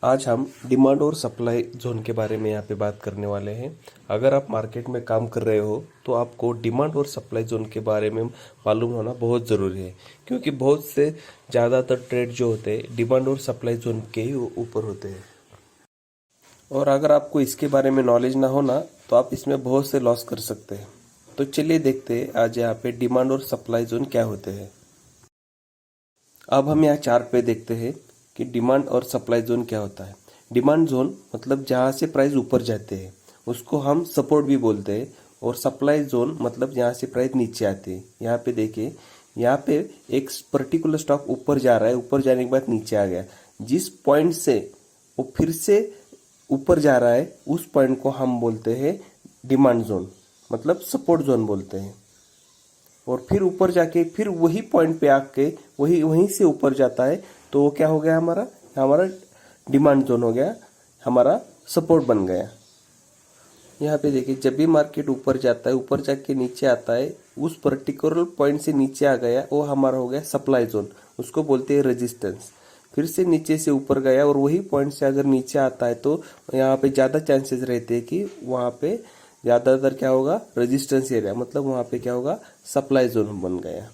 आज हम डिमांड और सप्लाई जोन के बारे में यहाँ पे बात करने वाले हैं। अगर आप मार्केट में काम कर रहे हो तो आपको डिमांड और सप्लाई जोन के बारे में मालूम होना बहुत ज़रूरी है, क्योंकि बहुत से ज़्यादातर ट्रेड जो होते हैं डिमांड और सप्लाई जोन के ही ऊपर होते हैं। और अगर आपको इसके बारे में नॉलेज ना हो ना तो आप इसमें बहुत से लॉस कर सकते हैं। तो चलिए देखते हैं आज यहाँ पे डिमांड और सप्लाई जोन क्या होते हैं। अब हम यहाँ चार्ट पे देखते हैं कि डिमांड और सप्लाई जोन क्या होता है। डिमांड जोन मतलब जहाँ से प्राइस ऊपर जाते हैं उसको हम सपोर्ट भी बोलते हैं, और सप्लाई जोन मतलब जहाँ से प्राइस नीचे आते हैं। यहाँ पे देखिए, यहाँ पे एक पर्टिकुलर स्टॉक ऊपर जा रहा है, ऊपर जाने के बाद नीचे आ गया, जिस पॉइंट से वो फिर से ऊपर जा रहा है उस पॉइंट को हम बोलते हैं डिमांड जोन, मतलब सपोर्ट जोन बोलते हैं। और फिर ऊपर जाके फिर वही पॉइंट पे आके वहीं से ऊपर जाता है तो वो क्या हो गया, हमारा हमारा डिमांड जोन हो गया, हमारा सपोर्ट बन गया। यहाँ पे देखिए, जब भी मार्केट ऊपर जाता है, ऊपर जाके नीचे आता है, उस पर्टिकुलर पॉइंट से नीचे आ गया वो हमारा हो गया सप्लाई जोन, उसको बोलते हैं रेजिस्टेंस। फिर से नीचे से ऊपर गया और वही पॉइंट से अगर नीचे आता है तो यहाँ पे ज़्यादा चांसेस रहते हैं कि वहाँ पे ज़्यादातर क्या होगा, रेजिस्टेंस एरिया, मतलब वहाँ पे क्या होगा, सप्लाई जोन बन गया।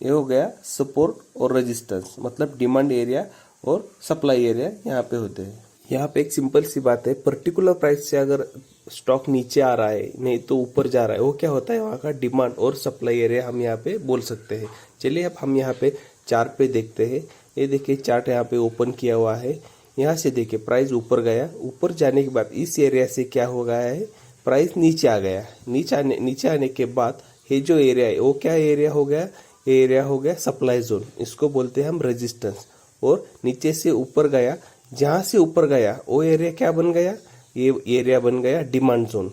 ये हो गया सपोर्ट और रेजिस्टेंस, मतलब डिमांड एरिया और सप्लाई एरिया यहाँ पे होते हैं। यहाँ पे एक सिंपल सी बात है, पर्टिकुलर प्राइस से अगर स्टॉक नीचे आ रहा है नहीं तो ऊपर जा रहा है, वो क्या होता है, वहाँ का डिमांड और सप्लाई एरिया हम यहाँ पे बोल सकते हैं। चलिए अब हम यहाँ पे चार्ट पे देखते हैं। ये देखिए चार्ट यहाँ पे ओपन किया हुआ है। यहाँ से देखिए प्राइस ऊपर गया, ऊपर जाने के बाद इस एरिया से क्या हो गया है, प्राइस नीचे आ गया। नीचे आने के बाद ये जो एरिया है वो क्या एरिया हो गया, ये एरिया हो गया सप्लाई जोन, इसको बोलते हैं हम रेजिस्टेंस। और नीचे से ऊपर गया, जहां से ऊपर गया वो एरिया क्या बन गया, ये एरिया बन गया डिमांड जोन।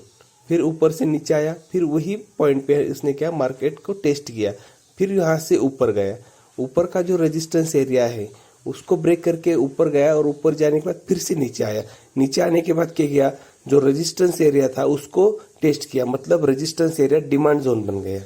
फिर ऊपर से नीचे आया, फिर वही पॉइंट पे उसने क्या, मार्केट को टेस्ट किया, फिर यहाँ से ऊपर गया, ऊपर का जो रेजिस्टेंस एरिया है उसको ब्रेक करके ऊपर गया, और ऊपर जाने के बाद फिर से नीचे आया। नीचे आने के बाद क्या किया, जो रेजिस्टेंस एरिया था उसको टेस्ट किया, मतलब रेजिस्टेंस एरिया डिमांड जोन बन गया।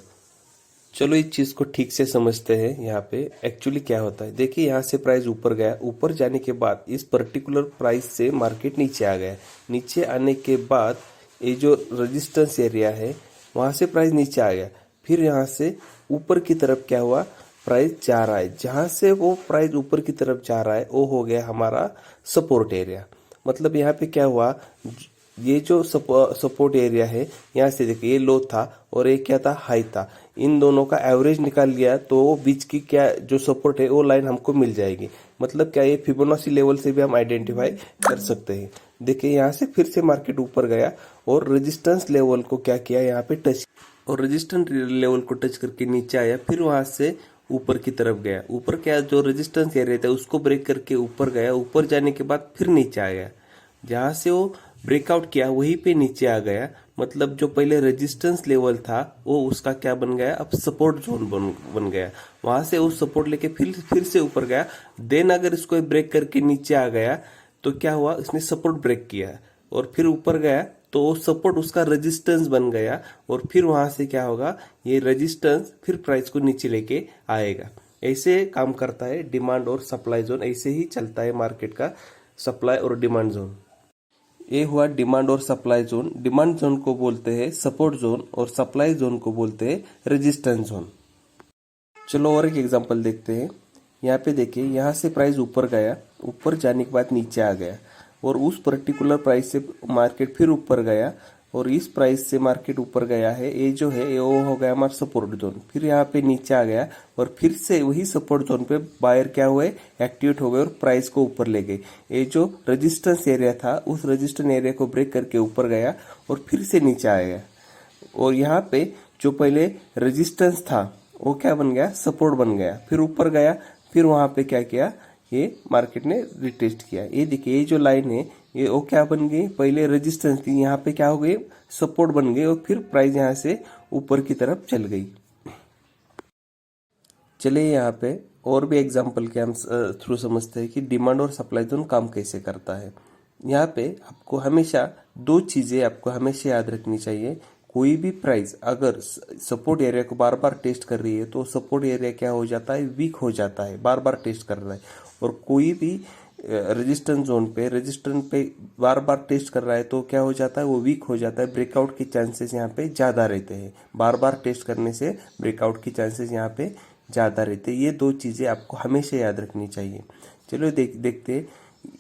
चलो इस चीज को ठीक से समझते हैं। यहाँ पे एक्चुअली क्या होता है, देखिए यहाँ से प्राइस ऊपर गया, ऊपर जाने के बाद इस पर्टिकुलर प्राइस से मार्केट नीचे आ गया। नीचे आने के बाद ये जो रेजिस्टेंस एरिया है वहां से प्राइस नीचे आ गया, फिर यहाँ से ऊपर की तरफ क्या हुआ, प्राइस जा रहा है। जहां से वो प्राइस ऊपर की तरफ जा रहा है वो हो गया हमारा सपोर्ट एरिया। मतलब यहाँ पे क्या हुआ, ये जो सपोर्ट एरिया है, यहाँ से देखिए ये लो था और ये क्या था, हाई था। इन दोनों का एवरेज निकाल लिया तो बीच की क्या जो सपोर्ट है वो लाइन हमको मिल जाएगी। मतलब क्या, ये फिबोनाची लेवल से भी हम आइडेंटिफाई कर सकते हैं। देखिए यहाँ से फिर से मार्केट ऊपर गया और रेजिस्टेंस लेवल को क्या किया, यहाँ पे टच, और रेजिस्टेंस लेवल को टच करके नीचे आया, फिर वहां से ऊपर की तरफ गया। ऊपर क्या, जो रेजिस्टेंस एरिया था उसको ब्रेक करके ऊपर गया, ऊपर जाने के बाद फिर नीचे आ गया। जहां से वो ब्रेकआउट किया वहीं पे नीचे आ गया। मतलब जो पहले रेजिस्टेंस लेवल था वो उसका क्या बन गया, अब सपोर्ट जोन बन गया। वहां से वो सपोर्ट लेके फिर से ऊपर गया। देन अगर इसको ब्रेक करके नीचे आ गया तो क्या हुआ, इसने सपोर्ट ब्रेक किया और फिर ऊपर गया तो वो सपोर्ट उसका रेजिस्टेंस बन गया, और फिर वहां से क्या होगा, ये रेजिस्टेंस फिर प्राइस को नीचे लेके आएगा। ऐसे काम करता है डिमांड और सप्लाई जोन, ऐसे ही चलता है मार्केट का सप्लाई और डिमांड जोन। ये हुआ डिमांड और सप्लाई जोन। डिमांड जोन को बोलते हैं सपोर्ट जोन और सप्लाई जोन को बोलते हैं रेजिस्टेंस जोन। चलो और एक एग्जांपल देखते हैं। यहाँ पे देखिए, यहाँ से प्राइस ऊपर गया, ऊपर जाने के बाद नीचे आ गया, और उस पर्टिकुलर प्राइस से मार्केट फिर ऊपर गया, और इस प्राइस से मार्केट ऊपर गया है, ये जो है ये वो हो गया हमारा सपोर्ट जोन। फिर यहाँ पे नीचे आ गया और फिर से वही सपोर्ट जोन पे बायर क्या हुए, एक्टिवेट हो गए और प्राइस को ऊपर ले गए। ये जो रेजिस्टेंस एरिया था उस रेजिस्टेंस एरिया को ब्रेक करके ऊपर गया और फिर से नीचे आया, और यहाँ पे जो पहले रेजिस्टेंस था वो क्या बन गया, सपोर्ट बन गया। फिर ऊपर गया, फिर वहां पे क्या किया, ये मार्केट ने रिटेस्ट किया। ये देखिए ये जो लाइन है ये वो क्या बन गई, पहले रेजिस्टेंस थी, यहाँ पे क्या हो गई, सपोर्ट बन गई, और फिर प्राइस यहाँ से ऊपर की तरफ चल गई। चलिए यहाँ पे और भी एग्जांपल के हम थ्रू समझते हैं कि डिमांड और सप्लाई जोन काम कैसे करता है। यहाँ पे आपको हमेशा दो चीजें आपको हमेशा याद रखनी चाहिए। कोई भी प्राइस अगर सपोर्ट एरिया को बार बार टेस्ट कर रही है तो सपोर्ट एरिया क्या हो जाता है, वीक हो जाता है, बार बार टेस्ट कर रहा है। और कोई भी रेजिस्टेंस जोन पे बार बार टेस्ट कर रहा है तो क्या हो जाता है, वो वीक हो जाता है। ब्रेकआउट के चांसेस यहाँ पे ज़्यादा रहते हैं। बार बार टेस्ट करने से ब्रेकआउट के चांसेस यहाँ पे ज़्यादा रहते हैं। ये दो चीज़ें आपको हमेशा याद रखनी चाहिए। चलो देखते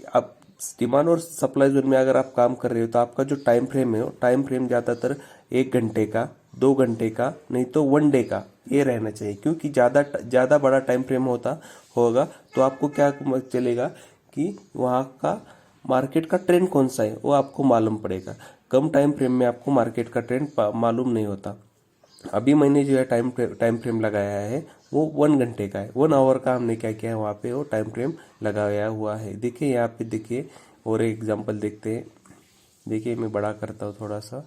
अब डिमांड और सप्लाई जोन में अगर आप काम कर रहे हो तो आपका जो टाइम फ्रेम है, टाइम फ्रेम ज़्यादातर 1 घंटे का, 2 घंटे का, नहीं तो 1 डे का ये रहना चाहिए। क्योंकि ज़्यादा बड़ा टाइम फ्रेम होगा तो आपको क्या चलेगा कि वहाँ का मार्केट का ट्रेंड कौन सा है वो आपको मालूम पड़ेगा। कम टाइम फ्रेम में आपको मार्केट का ट्रेंड मालूम नहीं होता। अभी मैंने जो है टाइम फ्रेम लगाया है वो 1 घंटे का है। 1 आवर का हमने क्या किया है, वहाँ पे वो टाइम फ्रेम लगाया हुआ है। देखिए यहाँ पे, देखिए और एक एग्जांपल देखते हैं। देखिए मैं बड़ा करता हूँ थोड़ा सा।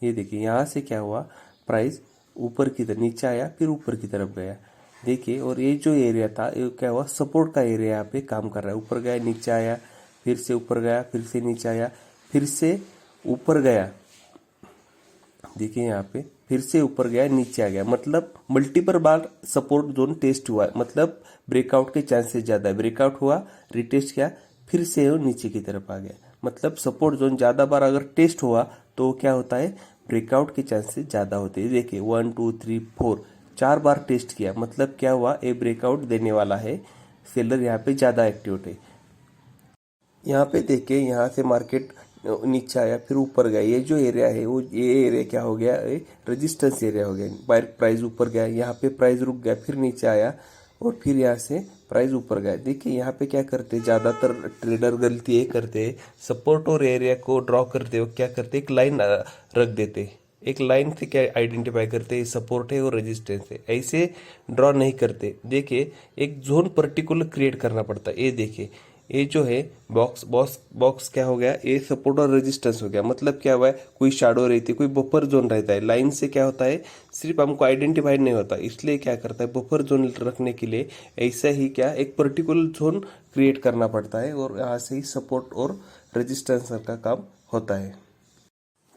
ये देखिए यहाँ से क्या हुआ, प्राइस ऊपर की तरफ नीचे आया फिर ऊपर की तरफ गया। देखिए, और ये जो एरिया था ये क्या हुआ, सपोर्ट का एरिया यहाँ पे काम कर रहा है। ऊपर गया, नीचे आया, फिर से ऊपर गया, फिर से नीचे आया, फिर से ऊपर गया। देखिए यहाँ पे फिर से ऊपर गया, नीचे आ गया। मतलब मल्टीपल बार सपोर्ट जोन टेस्ट हुआ, मतलब ब्रेकआउट के चांसेस ज्यादा है। ब्रेकआउट हुआ, रिटेस्ट किया, फिर से वो नीचे की तरफ आ गया। मतलब सपोर्ट जोन ज्यादा बार अगर टेस्ट हुआ तो क्या होता है, ब्रेकआउट के चांसेस ज्यादा होते हैं। देखिए 1 2 3 4 4 बार टेस्ट किया, मतलब क्या हुआ, ये ब्रेकआउट देने वाला है। सेलर यहाँ पे ज्यादा एक्टिव है। यहाँ पे देखिए, यहाँ से मार्केट नीचे आया फिर ऊपर गया। ये जो एरिया है वो ये एरिया क्या हो गया, रेजिस्टेंस एरिया हो गया। प्राइस ऊपर गया, यहाँ पे प्राइस रुक गया, फिर नीचे आया और फिर यहाँ से प्राइस ऊपर गया। देखिए यहाँ पे क्या करते हैं, ज्यादातर ट्रेडर गलती ये करते हैं, सपोर्ट और एरिया को ड्रॉ करते हो क्या करते, एक लाइन रख देते। एक लाइन से क्या आइडेंटिफाई करते हैं, सपोर्ट है और रेजिस्टेंस है, ऐसे ड्रॉ नहीं करते। देखिए एक जोन पर्टिकुलर क्रिएट करना पड़ता है। ये देखिए, ये जो है बॉक्स क्या हो गया, ये सपोर्ट और रेजिस्टेंस हो गया। मतलब क्या हुआ है, कोई शैडो रहती है, कोई बफर जोन रहता है। लाइन से क्या होता है, सिर्फ हमको आइडेंटिफाई नहीं होता, इसलिए क्या करता है, बफर जोन रखने के लिए ऐसा ही क्या एक पर्टिकुलर जोन क्रिएट करना पड़ता है और यहाँ से ही सपोर्ट और रेजिस्टेंस का काम होता है।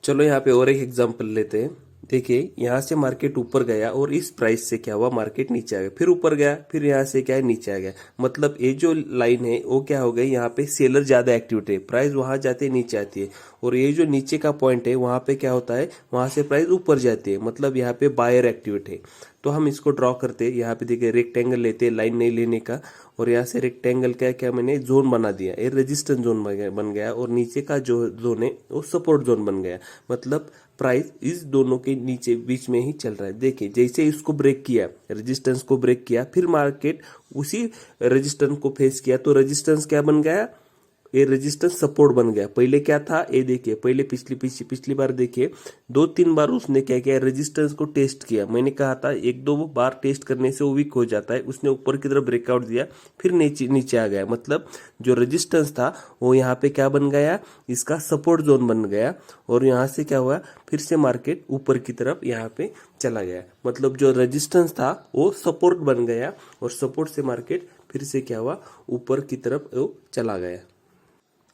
चलो यहाँ पे और एक एग्जांपल लेते हैं। देखिए यहाँ से मार्केट ऊपर गया और इस प्राइस से क्या हुआ, मार्केट नीचे आ गया, फिर ऊपर गया, फिर यहाँ से क्या है, नीचे आ गया। मतलब ये जो लाइन है वो क्या हो गई, यहाँ पे सेलर ज्यादा एक्टिव है, प्राइस वहां जाते नीचे आती है। और ये जो नीचे का पॉइंट है वहां पे क्या होता है, वहां से प्राइस ऊपर जाती है, मतलब यहाँ पे बायर एक्टिव है। तो हम इसको ड्रॉ करते हैं। यहाँ पे देखिए रेक्टेंगल लेते हैं, लाइन नहीं लेने का। और यहाँ से रेक्टेंगल क्या क्या मैंने जोन बना दिया, ये रेजिस्टेंस जोन बन गया और नीचे का जो जोन है वो सपोर्ट जोन बन गया। मतलब प्राइस इस दोनों के नीचे बीच में ही चल रहा है। देखिए जैसे इसको ब्रेक किया, रेजिस्टेंस को ब्रेक किया, फिर मार्केट उसी रेजिस्टेंस को फेस किया तो रेजिस्टेंस क्या बन गया, ये रेजिस्टेंस सपोर्ट बन गया। पहले क्या था, ये देखिए पहले पिछली बार देखिए 2-3 बार उसने क्या किया, रेजिस्टेंस को टेस्ट किया। मैंने कहा था 1-2 बार टेस्ट करने से वो वीक हो जाता है। उसने ऊपर की तरफ ब्रेकआउट दिया, फिर नीचे आ गया। मतलब जो रेजिस्टेंस था वो यहाँ पे क्या बन गया, इसका सपोर्ट जोन बन गया। और यहाँ से क्या हुआ, फिर से मार्केट ऊपर की तरफ यहाँ पे चला गया। मतलब जो रेजिस्टेंस था वो सपोर्ट बन गया और सपोर्ट से मार्केट फिर से क्या हुआ, ऊपर की तरफ वो चला गया।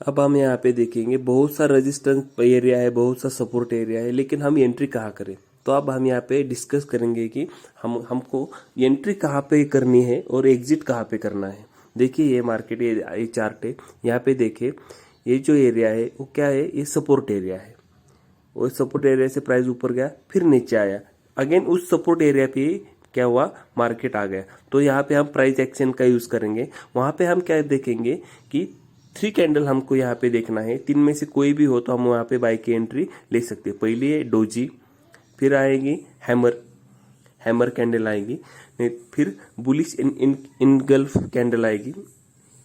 अब हम यहाँ पे देखेंगे बहुत सा रेजिस्टेंस एरिया है, बहुत सा सपोर्ट एरिया है, लेकिन हम एंट्री कहाँ करें। तो अब हम यहाँ पे डिस्कस करेंगे कि हमको एंट्री कहाँ पे करनी है और एग्जिट कहाँ पे करना है। देखिए ये मार्केट, ये चार्ट है, यहाँ पे देखिए ये जो एरिया है वो क्या है, ये सपोर्ट एरिया है। और सपोर्ट एरिया से प्राइस ऊपर गया, फिर नीचे आया, अगेन उस सपोर्ट एरिया पे क्या हुआ, मार्केट आ गया। तो यहाँ पे हम प्राइस एक्शन का यूज करेंगे। वहां पे हम क्या देखेंगे कि 3 कैंडल हमको यहाँ पे देखना है, 3 में से कोई भी हो तो हम वहाँ पे बाय की एंट्री ले सकते हैं। पहले है डोजी, फिर आएगी हैमर कैंडल आएगी, फिर बुलिश इनगल्फ कैंडल आएगी।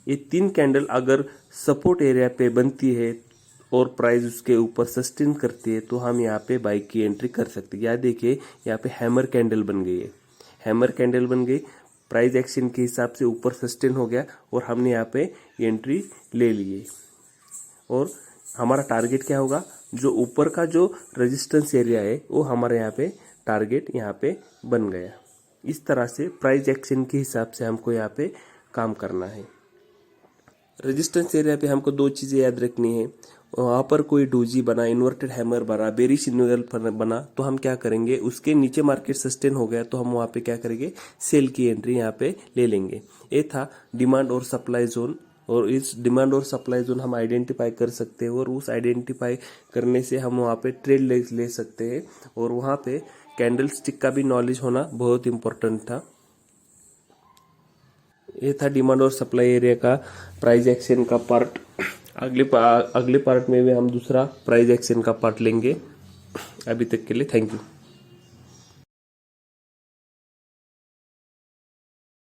ये 3 कैंडल अगर सपोर्ट एरिया पे बनती है और प्राइस उसके ऊपर सस्टेन करती है तो हम यहाँ पे बाय की एंट्री कर सकते हैं। यहाँ देखिए यहाँ पे हैमर कैंडल बन गई है, हैमर कैंडल बन गई, प्राइस एक्शन के हिसाब से ऊपर सस्टेन हो गया और हमने यहाँ पे एंट्री ले लिए। और हमारा टारगेट क्या होगा, जो ऊपर का जो रेजिस्टेंस एरिया है वो हमारे यहाँ पे टारगेट यहाँ पे बन गया। इस तरह से प्राइस एक्शन के हिसाब से हमको यहाँ पे काम करना है। रेजिस्टेंस एरिया पे हमको 2 चीजें याद रखनी है। वहां पर कोई डोजी बना, इन्वर्टेड हैमर बना, बेरिश इन्वर्टर बना तो हम क्या करेंगे, उसके नीचे मार्केट सस्टेन हो गया तो हम वहां पे क्या करेंगे, सेल की एंट्री यहाँ पे ले लेंगे। ये था डिमांड और सप्लाई जोन और इस डिमांड और सप्लाई जोन हम आइडेंटिफाई कर सकते हैं और उस आइडेंटिफाई करने से हम वहाँ पे ट्रेड ले सकते हैं। और वहाँ पे कैंडल स्टिक का भी नॉलेज होना बहुत इम्पोर्टेंट था। ये था डिमांड और सप्लाई एरिया का प्राइस एक्शन का पार्ट। अगले पार्ट में भी हम दूसरा प्राइस एक्शन का पार्ट लेंगे। अभी तक के लिए थैंक यू।